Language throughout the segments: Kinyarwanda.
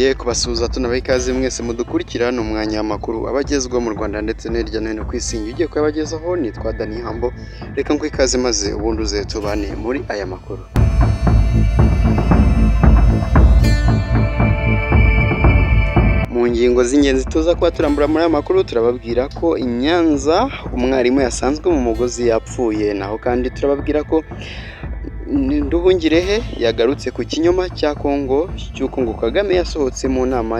twongeye kubasuhuza tunabaha ikaze mwese mudukurikirana umwanya w'amakuru abagezweho mu Rwanda ndetse no hirya no hino ku isi. Ugiye kuyabagezaho nitwa Dani Hambo, reka ngo ikaze maze ubundi uze tubane muri aya makuru. Mu ngingo z'ingenzi tuza kuba turambura muri aya makuru, turababwira ko i Nyanza umwarimu yasanzwe mu mugozi yapfuye, naho kandi turababwira ko Nduhungirehe yagarutse ku kinyoma cya Kongo cy'uko ngo Kagame yasohotse mu nama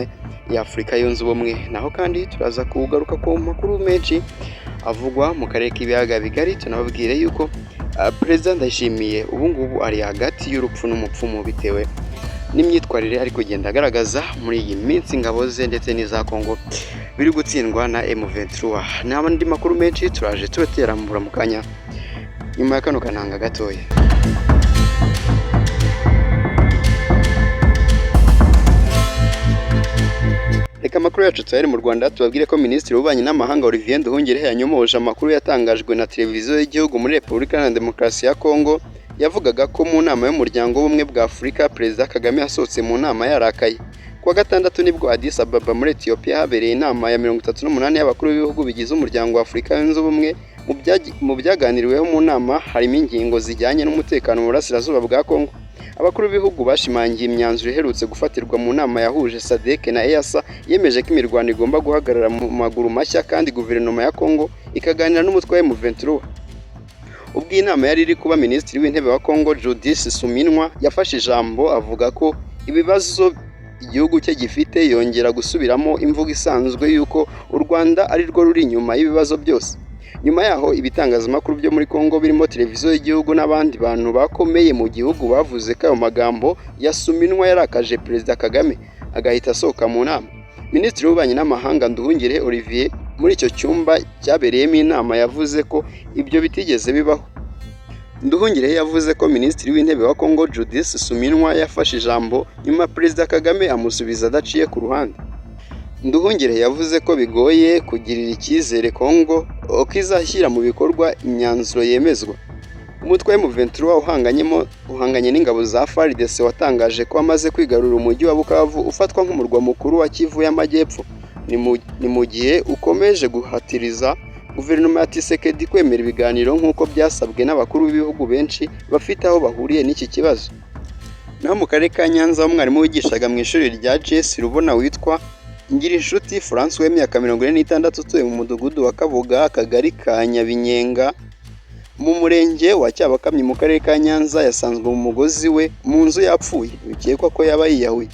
ya Afurika yunze ubumwe, naho kandi turaza kugaruka ku makuru menshi avugwa mu karere k'ibiyaga bigari. Tunababwire yuko Perezida Ndayishimiye ubu ngubu ari hagati y'urupfu n'umupfumu bitewe n'imyitwarire ari kugenda agaragaza muri iyi minsi. Ingabo ze ndetse n'iza Kongo biri gutsindwa na M23. N'abandi makuru menshi turaje tubaterambura mu kanya nyuma ya kano kananga gatoya. Reka amakuru yacu tuhere mu Rwanda, tubabwire ko Minisitiri w'Ububanyi n'Amahanga Olivier Nduhungirehe yanyomoje amakuru yatangajwe na televiziyo y'igihugu muri Repubulika Iharanira Demokarasi ya Kongo yavugaga ko mu nama y'umuryango w'ubumwe bwa Afurika Perezida Kagame yasohotse mu nama yarakaye. Kuwa gatandatu nibwo Addis Ababa muri Ethiopia habereye inama ya 38 y'abakuru b'ibihugu bigize umuryango wa Afurika yunze ubumwe. Mu byaganiriweho mu nama harimo ingingo zijyanye n'umutekano mu burasirazuba bwa Kongo. Abakuru b'ibihugu bashimangiye imyanzuro iherutse gufatirwa mu nama yahuje SADC na EAC yemeje ko imirwano igomba guhagarara mu maguru mashya kandi guverinoma ya Kongo ikaganira n'umutwe wa M23. Ubwo iyi nama yari iri kuba, Minisitiri w'Intebe wa Kongo Judith Suminwa yafashe ijambo avuga ko ibibazo igihugu cye gifite, yongera gusubiramo imvugo isanzwe y'uko u Rwanda ari rwo ruri inyuma y'ibibazo byose. Nyuma yaho ibitangazamakuru byo muri Kongo birimo televiziyo y'igihugu n'abandi bantu bakomeye mu gihugu bavuze ko ayo magambo ya Suminwa yarakaje Perezida Kagame agahita asohoka mu nama. Minisitiri w'Ububanyi n'Amahanga Nduhungirehe Olivier muri icyo cyumba cyabereyemo inama yavuze ko ibyo bitigeze bibaho. Nduhungirehe yavuze ko Minisitiri w'Intebe wa Kongo Judith Suminwa yafashe ijambo nyuma Perezida Kagame amusubiza adaciye ku ruhande. Nduhungirehe yavuze ko bigoye kugirira icyizere Kongo ko izashyira mu bikorwa imyanzuro yemezwa. Umutwe wa M23 uhanganye n'ingabo za FARDC watangaje ko amaze kwigarurira umujyi wa Bukavu ufatwa nk'umurwa mukuru wa Kivu y'Amajyepfo. Ni mu gihe ukomeje guhatiriza guverinoma ya Tshisekedi kwemera ibiganiro nk'uko byasabwe n'abakuru b'ibihugu benshi bafite aho bahuriye n'iki kibazo. Naho mu karere ka Nyanza umwarimu wigishaga mu ishuri rya JS Rubona witwa Ngirinshuti François w'imyaka 46 utuye mu mudugudu wa Kabuga akagari ka Nyabinyenga mu murenge wa Cyabakamyi mu karere ka Nyanza yasanzwe mu mugozi we mu nzu yapfuye, bikekwa ko yaba yiyahuye.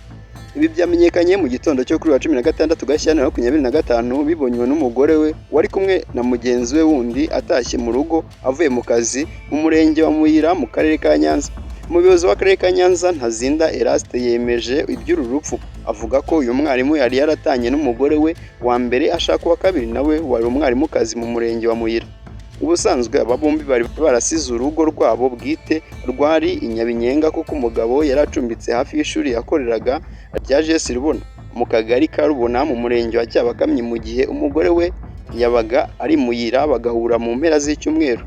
Ibi byamenyekanye mu gitondo cyo kuri wa 16 Gashyantare 2025 bibonywe n'umugore we wari kumwe na mugenzi we wundi atashye mu rugo avuye mu kazi mu murenge wa Muyira mu karere ka Nyanza. Umuyobozi w'akarere ka Nyanza Ntazinda Eraste yemeje iby'uru rupfu, avuga ko uyu mwarimu yari yaratanye n'umugore we wa mbere ashaka uwa kabiri nawe wari umwarimukazi mu murenge wa Muyira. Ubusanzwe aba bombi bari barasize urugo rwabo bwite rwari i Nyabinyenga kuko umugabo yari acumbitse hafi y'ishuri yakoreraga rya JS Rubona mu kagari ka Rubona mu murenge wa Cyabakamyi, mu gihe umugore we yabaga ari Muyira bagahura mu mpera z'icyumweru.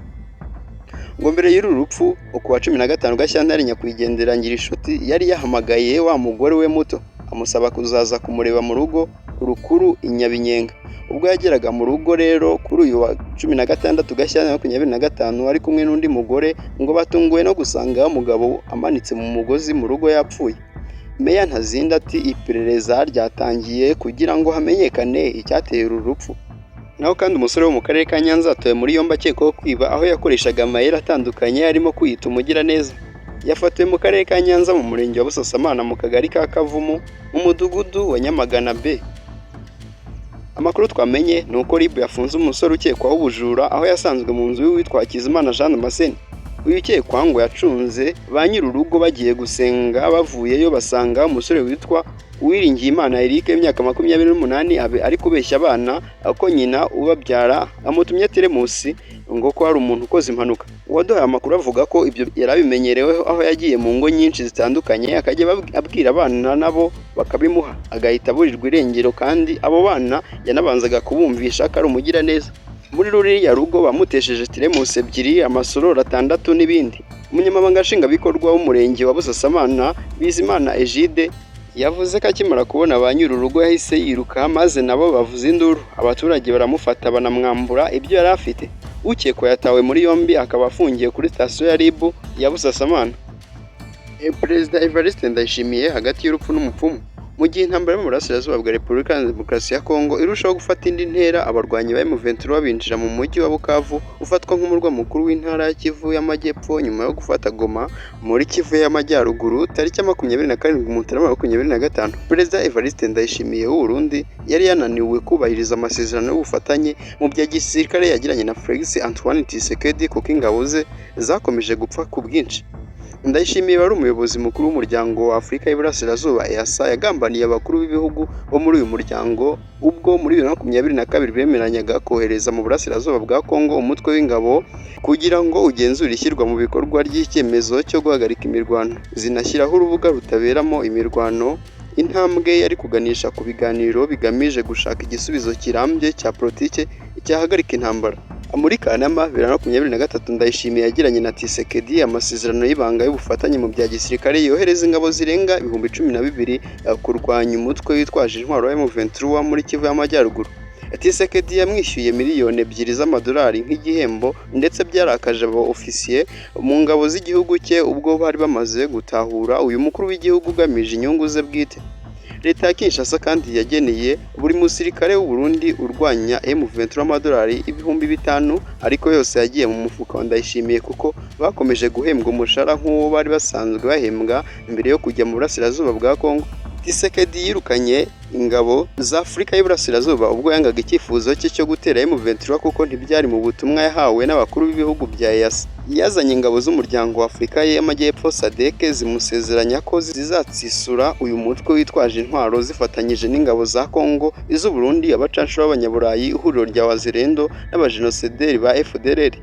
Ngo mbere y'uru rupfu ku wa 15 Gashyantare nyakwigendera Ngirinshuti yari yahamagaye wa mugore we muto amusaba kuzaza kumureba mu rugo rukuru i Nyabinyenga. Ubwo yageraga mu rugo rero kuri uyu wa 16 Gashyantare 2025 ari kumwe n'undi mugore, ngo batunguwe no gusanga umugabo amanitse mu mugozi mu rugo yapfuye. Meya Ntazinda ati iperereza ryatangiye kugira ngo hamenyekane icyateye uru rupfu. Naho kandi umusore wo mu karere ka Nyanza atoye muri yombi akekwaho kwiba aho yakoreshaga amayeri atandukanye arimo kwiyita umugiraneza. Yafatiwe mu karere ka Nyanza mu murenge wa Busasamana mu kagari ka Kavumu mu mudugudu wa Nyamagana B. Amakuru twamenye ni uko RIB yafunze umusore ukekwaho ubujura aho yasanzwe mu nzu y'uwitwa Hakizimana Jean Damascene. Uyu ukekwa ngo yacunze ba nyir'urugo bagiye gusenga, bavuyeyo basanga umusore witwa Uwiringiyimana Eric imyaka 28 ari kubeshya abana ko nyina ubabyara amutumye teremusi ngo ko hari umuntu ukoze impanuka. Uwaduhaye amakuru avuga ko ibyo yarabimenyereweho aho yagiye mu ngo nyinshi zitandukanye akajya abwira abana nabo bakabimuha agahita aburirwa irengero, kandi abo bana yanabanzaga kubumvisha ko ari umugiraneza. Muri ruriya rugo bamutesheje teremusi 2, amasororo 6 n'ibindi. Umunyamabanga nshingwabikorwa w'umurenge wa Busasamana Bizimana Egide yavuze ko akimara kubona ba nyir'urugo yahise yiruka maze nabo bavuza induru, abaturage baramufata banamwambura ibyo yari afite. Ukekwa yatawe muri yombi akaba afungiye kuri sitasiyo ya RIB ya Busasamana. Perezida Evariste Ndayishimiye hagati y'urupfu n'umupfumu. Mu gihe intambara yo mu burasirazuba bwa Repubulika Iharanira Demokarasi ya Kongo irushaho gufata indi ntera, abarwanyi ba M23 binjira mu mujyi wa Bukavu ufatwa nk'umurwa mukuru w'intara ya Kivu y'Amajyepfo nyuma yo gufata Goma muri Kivu y'Amajyaruguru tariki ya 27 Mutarama 2025. Perezida Evariste Ndayishimiye w'u Burundi yari yananiwe kubahiriza amasezerano y'ubufatanye mu bya gisirikare yagiranye na Felix Antoine Tshisekedi kuko ingabo ze zakomeje gupfa ku bwinshi. Ndayishimiye wari umuyobozi mukuru w'umuryango wa Afurika y'Iburasirazuba EAC yagambaniye abakuru b'ibihugu bo muri uyu muryango ubwo muri 2022 bemeranyaga kohereza mu burasirazuba bwa Kongo umutwe w'ingabo kugira ngo ugenzure ishyirwa mu bikorwa ry'icyemezo cyo guhagarika imirwano, zinashyiraho urubuga rutaberamo imirwano. Intambwe yari kuganisha ku biganiro bigamije gushaka igisubizo kirambye cya politike cyahagarika intambara. Muri Kanama 2023 Ndayishimiye yagiranye na Tshisekedi amasezerano y'ibanga y'ubufatanye mu bya gisirikare yohereza ingabo zirenga 12,000 kurwanya umutwe witwaje intwaro wa M23 muri Kivu y'Amajyaruguru. Tshisekedi yamwishyuye miliyoni 2 z'amadolari nk'igihembo ndetse byarakaje aba ofisiye mu ngabo z'igihugu cye ubwo bari bamaze gutahura uyu mukuru w'igihugu ugamije inyungu ze bwite. Leta ya Kinshasa kandi yageneye buri musirikare w'u Burundi urwanya M23 amadolari 5,000 ariko yose yagiye mu mufuka wa Ndayishimiye kuko bakomeje guhembwa umushahara nk'uwo bari basanzwe bahembwa mbere yo kujya mu burasirazuba bwa Kongo. Tshisekedi yirukanye ingabo za Afurika y'Iburasirazuba ubwo yangaga icyifuzo cye cyo gutera M23 kuko ntibyari mu butumwa yahawe n'abakuru b'ibihugu bya EAC. Yazanye ingabo z'umuryango wa Afurika y'Amajyepfo SADC zimusezeranya ko zizatsisura uyu mutwe witwaje intwaro zifatanyije n'ingabo za Kongo, iz'u Burundi, abacanshuro b'abanyaburayi, ihuriro rya Wazalendo n'abajenosideri ba FDLR.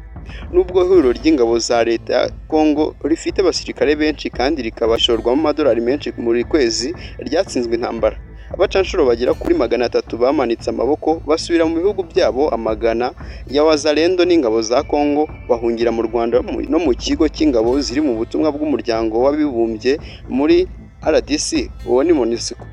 Nubwo ihuriro ry'ingabo za leta ya Kongo rifite abasirikare benshi kandi rikabashorwamo amadolari menshi muri kwezi, ryatsinzwe intambara. Abacanshuro bagera kuri 300 bamanitse amaboko basubira mu bihugu byabo. Amagana ya Wazalendo n'ingabo za Kongo bahungira mu Rwanda no mu kigo cy'ingabo ziri mu butumwa bw'umuryango w'abibumbye muri RDC, uwo ni MONUSCO.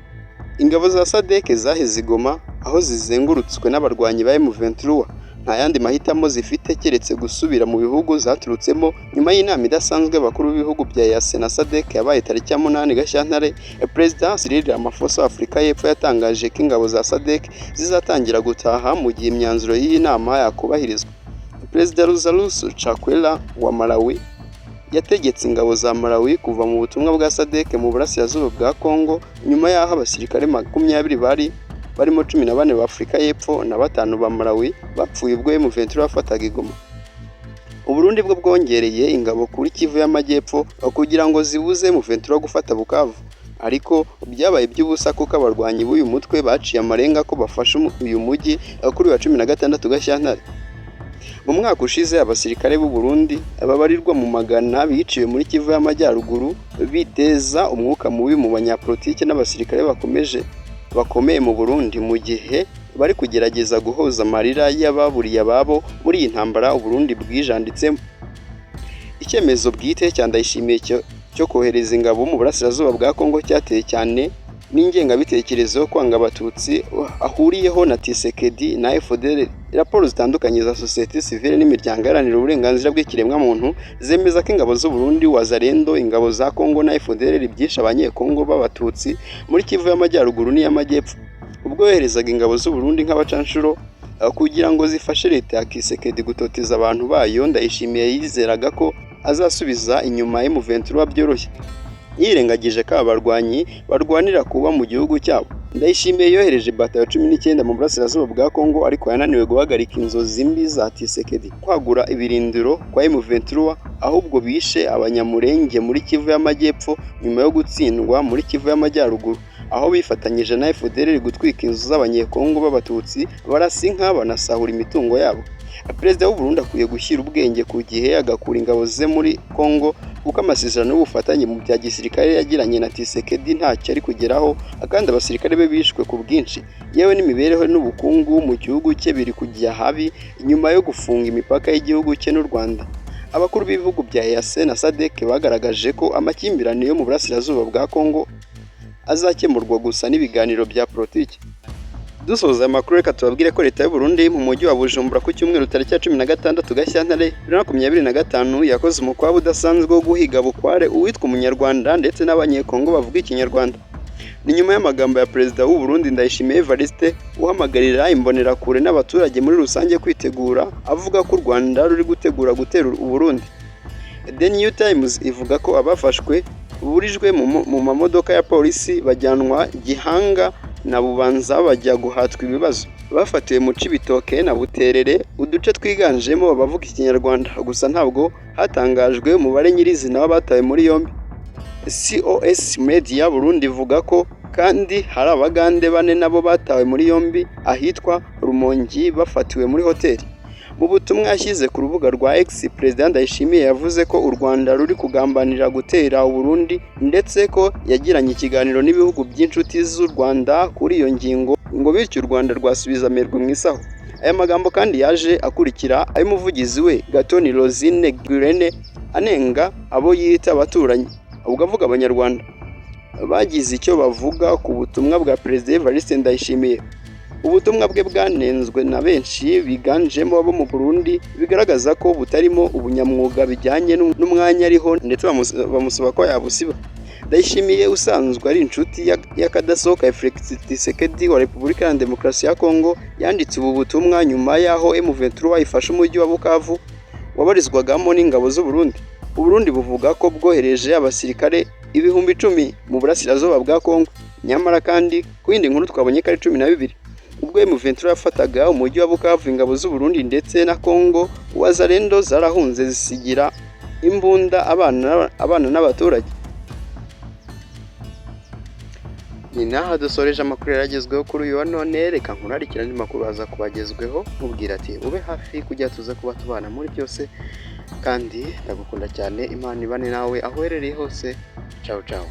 Ingabo za SADC zaheze Goma aho zizengurutswe n'abarwanyi ba M23. Nta yandi mahitamo zifite keretse gusubira mu bihugu zaturutsemo nyuma y'inama idasanzwe abakuru b'ibihugu bya EAC na SADC yabaye tariki ya 8 Gashyantare. Perezida Cyril Ramaphosa wa Afurika y'Epfo yatangaje ko ingabo za SADC zizatangira gutaha mu gihe imyanzuro y'iyi nama yakubahirizwa. Perezida Lazarus Chakwera wa Malawi yategetse ingabo za Malawi kuva mu butumwa bwa SADC mu burasirazuba bwa Kongo nyuma y'aho abasirikare 20 barimo 14 ba Afurika y'Epfo na 5 ba Malawi bapfuye ubwo M23 bafataga Goma. U Burundi bwo bwongereye ingabo kuri Kivu y'Amajyepfo kugira ngo zibuze M23 gufata Bukavu, ariko byabaye by'ubusa kuko abarwanyi b'uyu mutwe baciye amarenga ko bafashe uyu mujyi kuri wa 16 Gashyantare. Mu mwaka ushize abasirikare b'u Burundi ababarirwa mu magana biciwe muri Kivu y'Amajyaruguru biteza umwuka mubi mu banyapolitike n'abasirikare bakomeye mu Burundi mu gihe bari kugerageza guhoza amarira y'ababuriye ababo muri iyi ntambara u Burundi bwijanditsemo. Icyemezo bwite cya Ndayishimiye cyo kohereza ingabo mu burasirazuba bwa Kongo cyateye cyane n'ingengabitekerezo yo kwanga abatutsi ahuriyeho na Tshisekedi na FDLR. Raporo zitandukanye za sosiyete sivile n'imiryango iharanira uburenganzira bw'ikiremwamuntu zemeza ko ingabo z'u Burundi, Wazalendo, ingabo za Kongo na FDLR byishe abanyekongo b'abatutsi muri Kivu y'Amajyaruguru n'iy'Amajyepfo. Ubwo yoherezaga ingabo z'u Burundi nk'abacanshuro kugira ngo zifashe leta ya Tshisekedi gutoteza abantu bayo, Ndayishimiye yizeraga ko azasubiza inyuma M23 byoroshye, yirengagije ko abarwanyi barwanira kuba mu gihugu cyabo. Ndayishimiye yohereje batayo 19 mu burasirazuba bwa Kongo ariko yananiwe guhagarika inzozi mbi za Tshisekedi kwagura ibirindiro kwa M23, ahubwo bishe abanyamurenge muri Kivu y'Amajyepfo nyuma yo gutsindwa muri Kivu y'Amajyaruguru, aho bifatanyije na FDLR gutwika inzu z'abanyekongo b'abatutsi, barasinka banasahura imitungo yabo. Perezida w'u Burundi akwiye gushyira ubwenge ku gihe agakura ingabo ze muri Kongo kuko amasezerano y'ubufatanye mu bya gisirikare yagiranye na Tshisekedi ntacyo ari kugeraho, kandi abasirikare be bishwe ku bwinshi, yewe n'imibereho n'ubukungu mu gihugu cye biri kujya habi nyuma yo gufunga imipaka y'igihugu cye n'u Rwanda. Abakuru b'ibihugu bya EAC na SADC bagaragaje ko amakimbirane yo mu burasirazuba bwa Kongo azakemurwa gusa n'ibiganiro bya politiki. Dusoza amakuru reka tubabwire ko leta y'u Burundi mu mujyi wa Bujumbura ku cyumweru tariki ya 16 Gashyantare 2025 yakoze umukwabu udasanzwe wo guhiga bukware uwitwa umunyarwanda ndetse n'abanyekongo bavuga ikinyarwanda. Ni nyuma y'amagambo ya Perezida w'u Burundi Ndayishimiye Evariste uhamagarira imbonerakure n'abaturage muri rusange kwitegura, avuga ko u Rwanda ruri gutegura gutera u Burundi. The New Times ivuga ko abafashwe burijwe mu mamodoka ya polisi bajyanwa Gihanga na Bubanza bajya guhatwa ibibazo. Bafatiwe mu Cibitoke na Buterere, uduce twiganjemo abavuga ikinyarwanda, gusa ntabwo hatangajwe umubare nyirizina w'abatawe muri yombi. COS Media Burundi ivuga ko kandi hari abagande 4 nabo batawe muri yombi ahitwa Rumongi bafatiwe muri hoteli. Mu butumwa yashyize ku rubuga rwa X, Perezida Ndayishimiye yavuze ko u Rwanda ruri kugambanira gutera u Burundi ndetse ko yagiranye ikiganiro n'ibihugu by'inshuti z'u Rwanda kuri iyo ngingo, ngo bityo u Rwanda rwasubiza amerwe mu isaho. Aya magambo kandi yaje akurikira ay'umuvugizi we Gatoni Rosine Gurene anenga abo yita abaturanyi, ahubwo avuga abanyarwanda bagize icyo bavuga ku butumwa bwa Perezida Evariste Ndayishimiye. Ubutumwa bwe bwanenzwe na benshi biganjemo abo mu Burundi, bigaragaza ko butarimo ubunyamwuga bijyanye n'umwanya ariho ndetse bamusaba ko yabusiba. Ndayishimiye usanzwe ari inshuti y'akadasohoka Felix Tshisekedi wa Repubulika ya Demokarasi ya Kongo yanditse ubu butumwa nyuma y'aho M23 ifashe umujyi wa Bukavu wabarizwagamo n'ingabo z'u Burundi. U Burundi buvuga ko bwohereje abasirikare 10,000 mu burasirazuba bwa Kongo, nyamara kandi ku yindi nkuru twabonye ko ari 12. Ubwo M23 yafataga umujyi wa Bukavu, ingabo z'u Burundi ndetse na Kongo Wazalendo zarahunze zisigira imbunda abana n'abaturage. Ni naha dusoreje amakuru yaragezweho kuri uyu wa none. Reka nkurarikira andi makuru aza kubagezweho, mubwira ati ube hafi kujya tuza kuba tubana muri byose, kandi ndagukunda cyane. Imana ibane nawe aho uherereye hose. Ciao ciao.